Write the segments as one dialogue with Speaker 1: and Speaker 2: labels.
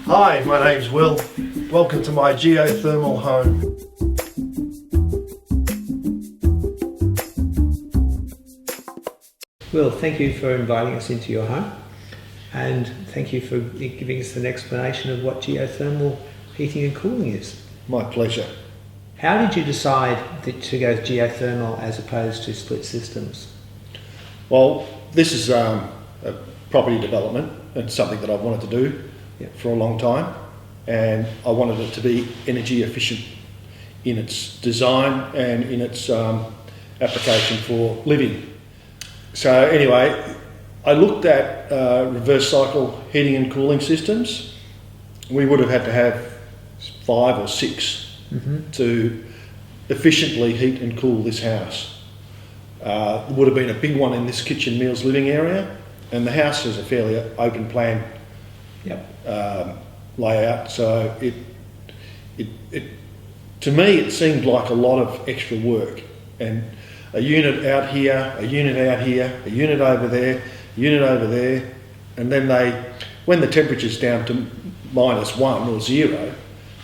Speaker 1: Hi, my name's Will. Welcome to my geothermal home.
Speaker 2: Will, thank you for inviting us into your home, and thank you for giving us an explanation of what geothermal heating and cooling is.
Speaker 1: My pleasure.
Speaker 2: How did you decide to go geothermal as opposed to split systems?
Speaker 1: Well, this is a property development and something that I've wanted to do for a long time, and I wanted it to be energy efficient in its design and in its application for living. So anyway, I looked at reverse cycle heating and cooling systems. We would have had to have 5 or 6 to efficiently heat and cool this house. There would have been a big one in this kitchen meals living area, and the house is a fairly open plan layout, so it to me it seemed like a lot of extra work, and a unit out here, a unit out here, a unit over there, a unit over there, and then when the temperature's down to -1 or 0,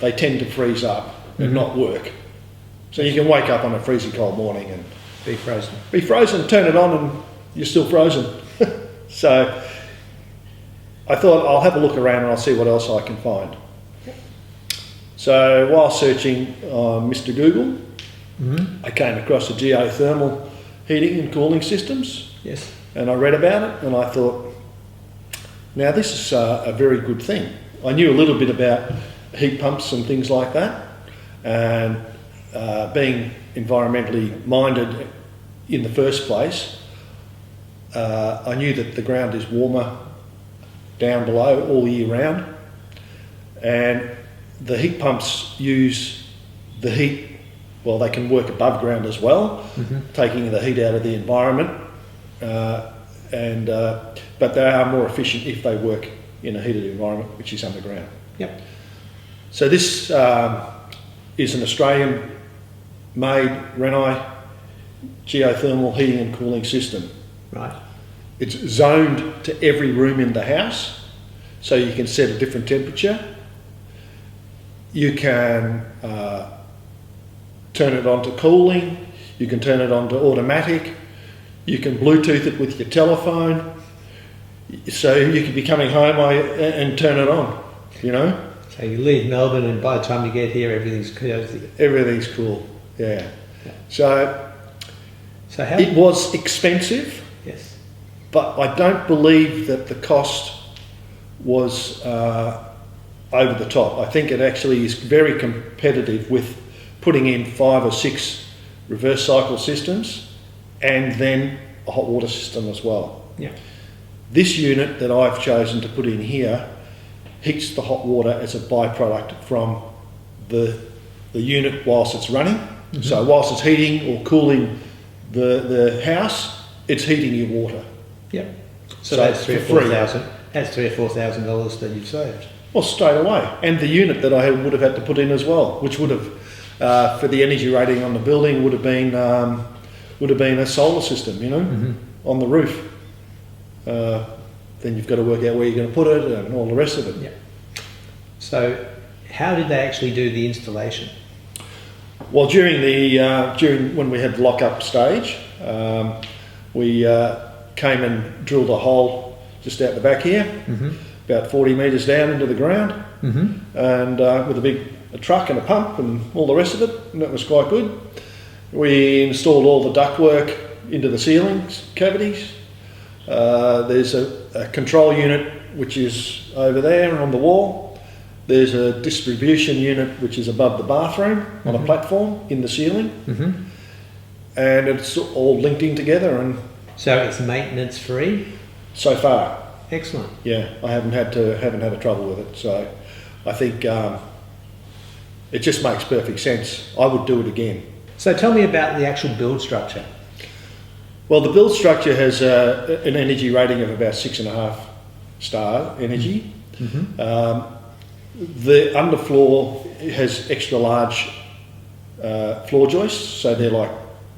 Speaker 1: they tend to freeze up and not work. So you can wake up on a freezing cold morning and
Speaker 2: Be frozen,
Speaker 1: turn it on and you're still frozen. So I thought I'll have a look around and I'll see what else I can find. So while searching on Mr. Google, I came across the geothermal heating and cooling systems.
Speaker 2: Yes.
Speaker 1: And I read about it and I thought, now this is a very good thing. I knew a little bit about heat pumps and things like that, and being environmentally minded in the first place, I knew that the ground is warmer down below all year round, and the heat pumps use the heat, well, they can work above ground as well, taking the heat out of the environment, but they are more efficient if they work in a heated environment, which is underground.
Speaker 2: Yep.
Speaker 1: So this is an Australian-made Rinnai geothermal heating and cooling system.
Speaker 2: Right.
Speaker 1: It's zoned to every room in the house, so you can set a different temperature. You can turn it on to cooling, you can turn it on to automatic, you can Bluetooth it with your telephone, so you could be coming home and turn it on, you know.
Speaker 2: So you leave Melbourne and by the time you get here everything's cozy.
Speaker 1: Everything's cool, yeah. So
Speaker 2: how
Speaker 1: it was expensive.
Speaker 2: Yes.
Speaker 1: But I don't believe that the cost was over the top. I think it actually is very competitive with putting in 5 or 6 reverse cycle systems and then a hot water system as well.
Speaker 2: Yeah.
Speaker 1: This unit that I've chosen to put in here heats the hot water as a byproduct from the unit whilst it's running. So whilst it's heating or cooling the house, it's heating your water.
Speaker 2: Yep. So that's $3,000 or $4,000 that you've saved.
Speaker 1: Well, straight away. And the unit that I would have had to put in as well, which would have, for the energy rating on the building, would have been a solar system, you know, on the roof. Then you've got to work out where you're going to put it and all the rest of it.
Speaker 2: Yeah. So how did they actually do the installation?
Speaker 1: Well, during when we had the lock-up stage, we came and drilled a hole just out the back here, about 40 metres down into the ground, and with a truck and a pump and all the rest of it, and that was quite good. We installed all the ductwork into the ceilings cavities. There's a control unit which is over there on the wall. There's a distribution unit which is above the bathroom on a platform in the ceiling, and it's all linked in together. And
Speaker 2: so it's maintenance free.
Speaker 1: So far,
Speaker 2: excellent.
Speaker 1: Yeah, I haven't had a trouble with it. So I think it just makes perfect sense. I would do it again.
Speaker 2: So tell me about the actual build structure.
Speaker 1: Well, the build structure has an energy rating of about 6.5 star energy. The underfloor has extra large floor joists, so they're like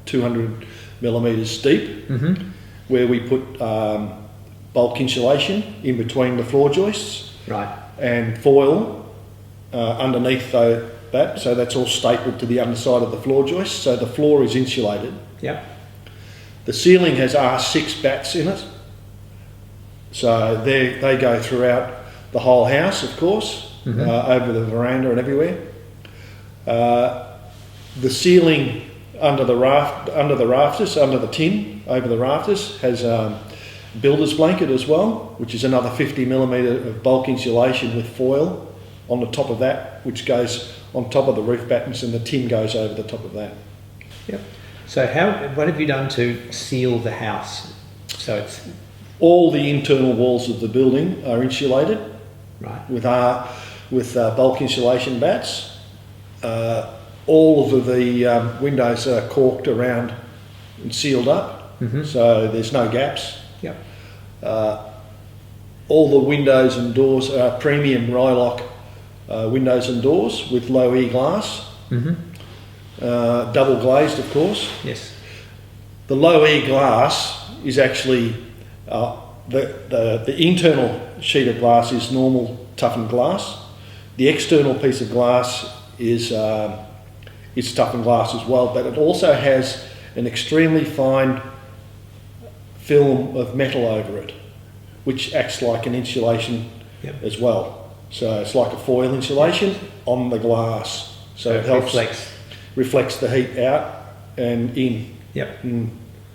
Speaker 1: 200 millimetres deep, where we put bulk insulation in between the floor joists.
Speaker 2: Right.
Speaker 1: and foil underneath that, so that's all stapled to the underside of the floor joist, so the floor is insulated.
Speaker 2: Yep.
Speaker 1: The ceiling has R6 bats in it, so they go throughout the whole house, of course, over the veranda and everywhere. The ceiling under the rafters, under the tin, over the rafters, has builder's blanket as well, which is another 50mm of bulk insulation with foil on the top of that, which goes on top of the roof battens, and the tin goes over the top of that.
Speaker 2: Yep. So what have you done to seal the house? So it's
Speaker 1: all the internal walls of the building are insulated,
Speaker 2: right,
Speaker 1: with bulk insulation bats. All of the windows are corked around and sealed up, so there's no gaps.
Speaker 2: Yep.
Speaker 1: All the windows and doors are premium Rylock windows and doors with low E glass, double glazed, of course.
Speaker 2: Yes.
Speaker 1: The low E glass is actually the internal sheet of glass is normal toughened glass. The external piece of glass is toughened glass as well, but it also has an extremely fine film of metal over it, which acts like an insulation as well. So it's like a foil insulation on the glass. So it helps reflects the heat out and in.
Speaker 2: Yep.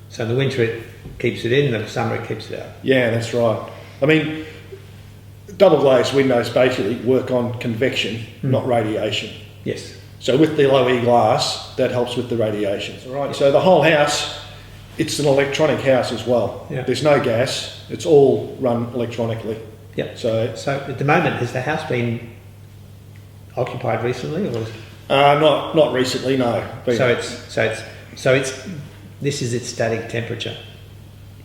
Speaker 2: So in the winter it keeps it in, in the summer it keeps it out.
Speaker 1: Yeah, that's right. I mean, double glazed windows basically work on convection, not radiation.
Speaker 2: Yes.
Speaker 1: So with the low E glass, that helps with the radiation. Right. So the whole house, it's an electronic house as well.
Speaker 2: Yeah.
Speaker 1: There's no gas. It's all run electronically.
Speaker 2: Yep.
Speaker 1: So
Speaker 2: at the moment, has the house been occupied recently, or?
Speaker 1: Not recently, no.
Speaker 2: This is its static temperature.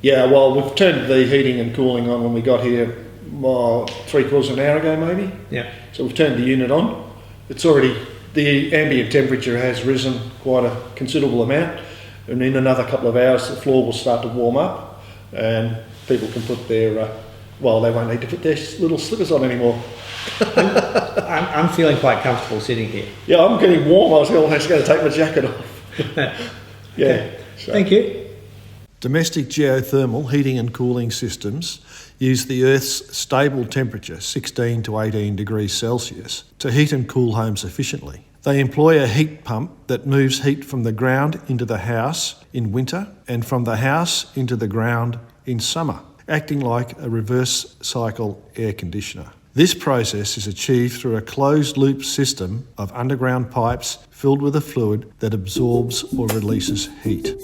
Speaker 1: Yeah. Well, we've turned the heating and cooling on when we got here, 3/4 of an hour ago, maybe.
Speaker 2: Yeah.
Speaker 1: So we've turned the unit on. It's already, the ambient temperature has risen quite a considerable amount, and in another couple of hours the floor will start to warm up and people can put their they won't need to put their little slippers on anymore.
Speaker 2: I'm feeling quite comfortable sitting here.
Speaker 1: Yeah, I'm getting warm. I was almost going to take my jacket off. Yeah.
Speaker 2: Okay. So. Thank you.
Speaker 1: Domestic geothermal heating and cooling systems use the Earth's stable temperature, 16 to 18 degrees Celsius, to heat and cool homes efficiently. They employ a heat pump that moves heat from the ground into the house in winter and from the house into the ground in summer, acting like a reverse cycle air conditioner. This process is achieved through a closed-loop system of underground pipes filled with a fluid that absorbs or releases heat.